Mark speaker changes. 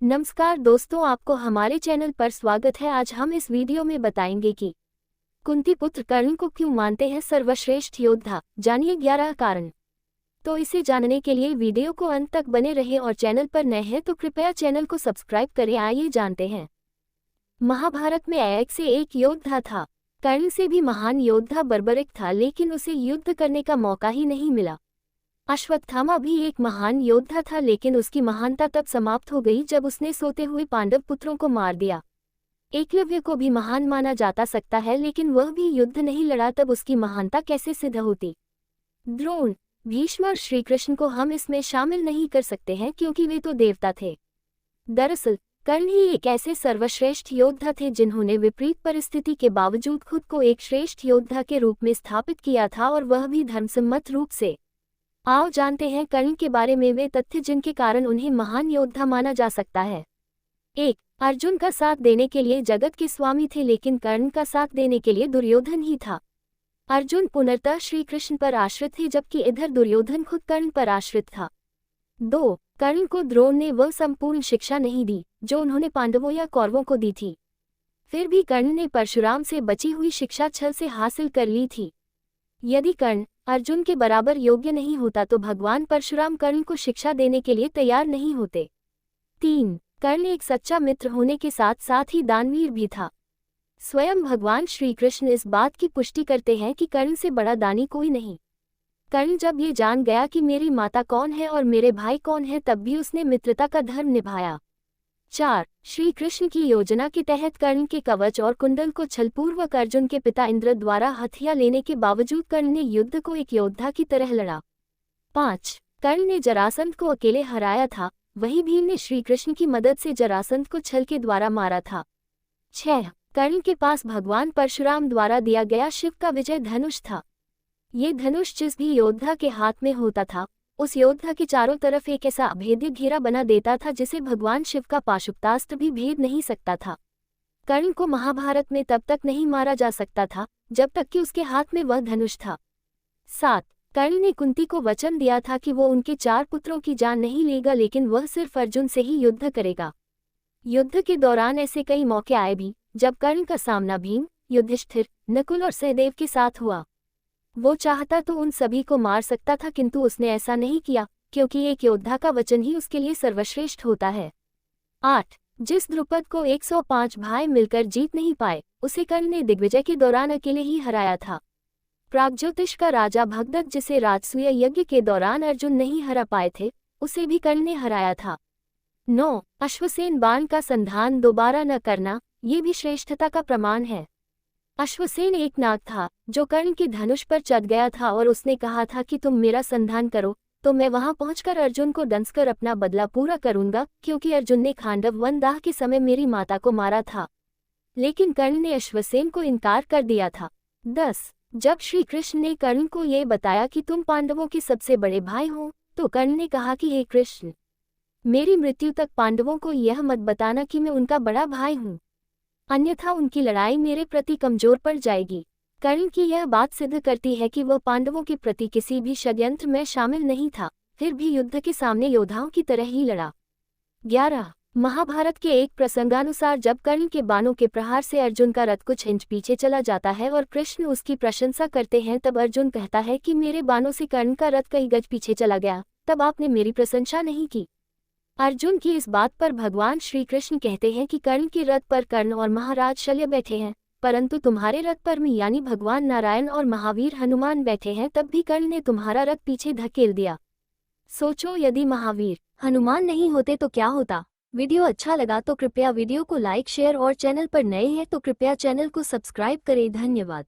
Speaker 1: नमस्कार दोस्तों, आपको हमारे चैनल पर स्वागत है। आज हम इस वीडियो में बताएंगे कि कुंती पुत्र कर्ण को क्यों मानते हैं सर्वश्रेष्ठ योद्धा। जानिए 11 कारण। तो इसे जानने के लिए वीडियो को अंत तक बने रहें और चैनल पर नए हैं तो कृपया चैनल को सब्सक्राइब करें। आइए जानते हैं। महाभारत में एक से एक योद्धा था। कर्ण से भी महान योद्धा बर्बरिक था, लेकिन उसे युद्ध करने का मौका ही नहीं मिला। अश्वत्थामा भी एक महान योद्धा था, लेकिन उसकी महानता तब समाप्त हो गई जब उसने सोते हुए पांडव पुत्रों को मार दिया। एकलव्य को भी महान माना जाता सकता है, लेकिन वह भी युद्ध नहीं लड़ा, तब उसकी महानता कैसे सिद्ध होती। द्रोण, भीष्म और श्रीकृष्ण को हम इसमें शामिल नहीं कर सकते हैं क्योंकि वे तो देवता थे। दरअसल कर्ण ही एक ऐसे सर्वश्रेष्ठ योद्धा थे जिन्होंने विपरीत परिस्थिति के बावजूद खुद को एक श्रेष्ठ योद्धा के रूप में स्थापित किया था, और वह भी धर्मसम्मत रूप से। आओ जानते हैं कर्ण के बारे में वे तथ्य जिनके कारण उन्हें महान योद्धा माना जा सकता है। 1. अर्जुन का साथ देने के लिए जगत के स्वामी थे, लेकिन कर्ण का साथ देने के लिए दुर्योधन ही था। अर्जुन पुनर्तः श्री कृष्ण पर आश्रित थे, जबकि इधर दुर्योधन खुद कर्ण पर आश्रित था। 2. कर्ण को द्रोण ने वह संपूर्ण शिक्षा नहीं दी जो उन्होंने पांडवों या कौरवों को दी थी। फिर भी कर्ण ने परशुराम से बची हुई शिक्षा छल से हासिल कर ली थी। यदि कर्ण अर्जुन के बराबर योग्य नहीं होता तो भगवान परशुराम कर्ण को शिक्षा देने के लिए तैयार नहीं होते। 3. कर्ण एक सच्चा मित्र होने के साथ साथ ही दानवीर भी था। स्वयं भगवान श्री कृष्ण इस बात की पुष्टि करते हैं कि कर्ण से बड़ा दानी कोई नहीं। कर्ण जब ये जान गया कि मेरी माता कौन है और मेरे भाई कौन है, तब भी उसने मित्रता का धर्म निभाया। 4. श्री कृष्ण की योजना के तहत कर्ण के कवच और कुंडल को छलपूर्वक अर्जुन के पिता इंद्र द्वारा हथिया लेने के बावजूद कर्ण ने युद्ध को एक योद्धा की तरह लड़ा। 5. कर्ण ने जरासंध को अकेले हराया था, वहीं भीम ने श्री कृष्ण की मदद से जरासंध को छल के द्वारा मारा था। 6. कर्ण के पास भगवान परशुराम द्वारा दिया गया शिव का विजय धनुष था। ये धनुष जिस भी योद्धा के हाथ में होता था, उस योद्धा के चारों तरफ एक ऐसा अभेद्य घेरा बना देता था जिसे भगवान शिव का पाशुपतास्त्र भी भेद नहीं सकता था। कर्ण को महाभारत में तब तक नहीं मारा जा सकता था जब तक कि उसके हाथ में वह धनुष था। 7. कर्ण ने कुंती को वचन दिया था कि वो उनके 4 पुत्रों की जान नहीं लेगा, लेकिन वह सिर्फ अर्जुन से ही युद्ध करेगा। युद्ध के दौरान ऐसे कई मौके आए भी जब कर्ण का सामना भीम, युधिष्ठिर, नकुल और सहदेव के साथ हुआ। वो चाहता तो उन सभी को मार सकता था, किंतु उसने ऐसा नहीं किया क्योंकि एक योद्धा का वचन ही उसके लिए सर्वश्रेष्ठ होता है। 8. जिस द्रुपद को 105 भाई मिलकर जीत नहीं पाए, उसे कर्ण ने दिग्विजय के दौरान अकेले ही हराया था। प्रागज्योतिष का राजा भगदत्त, जिसे राजसूय यज्ञ के दौरान अर्जुन नहीं हरा पाए थे, उसे भी कर्ण ने हराया था। 9. अश्वसेन बाण का संधान दोबारा न करना, ये भी श्रेष्ठता का प्रमाण है। अश्वसेन एक नाग था जो कर्ण के धनुष पर चढ़ गया था और उसने कहा था कि तुम मेरा संधान करो तो मैं वहां पहुंचकर अर्जुन को दंसकर अपना बदला पूरा करूंगा, क्योंकि अर्जुन ने खांडव वन दाह के समय मेरी माता को मारा था। लेकिन कर्ण ने अश्वसेन को इनकार कर दिया था। 10. जब श्री कृष्ण ने कर्ण को ये बताया कि तुम पांडवों के सबसे बड़े भाई हो, तो कर्ण ने कहा कि हे कृष्ण, मेरी मृत्यु तक पांडवों को यह मत बताना कि मैं उनका बड़ा भाई हूँ, अन्यथा उनकी लड़ाई मेरे प्रति कमजोर पड़ जाएगी। कर्ण की यह बात सिद्ध करती है कि वह पांडवों के प्रति किसी भी षड्यंत्र में शामिल नहीं था, फिर भी युद्ध के सामने योद्धाओं की तरह ही लड़ा। 11. महाभारत के एक प्रसंगानुसार जब कर्ण के बाणों के प्रहार से अर्जुन का रथ कुछ इंच पीछे चला जाता है और कृष्ण उसकी प्रशंसा करते हैं, तब अर्जुन कहता है कि मेरे बाणों से कर्ण का रथ कई गज पीछे चला गया, तब आपने मेरी प्रशंसा नहीं की। अर्जुन की इस बात पर भगवान श्री कृष्ण कहते हैं कि कर्ण के रथ पर कर्ण और महाराज शल्य बैठे हैं, परंतु तुम्हारे रथ पर मैं यानी भगवान नारायण और महावीर हनुमान बैठे हैं, तब भी कर्ण ने तुम्हारा रथ पीछे धकेल दिया। सोचो, यदि महावीर हनुमान नहीं होते तो क्या होता। वीडियो अच्छा लगा तो कृपया वीडियो को लाइक, शेयर और चैनल पर नए हैं तो कृपया चैनल को सब्सक्राइब करें। धन्यवाद।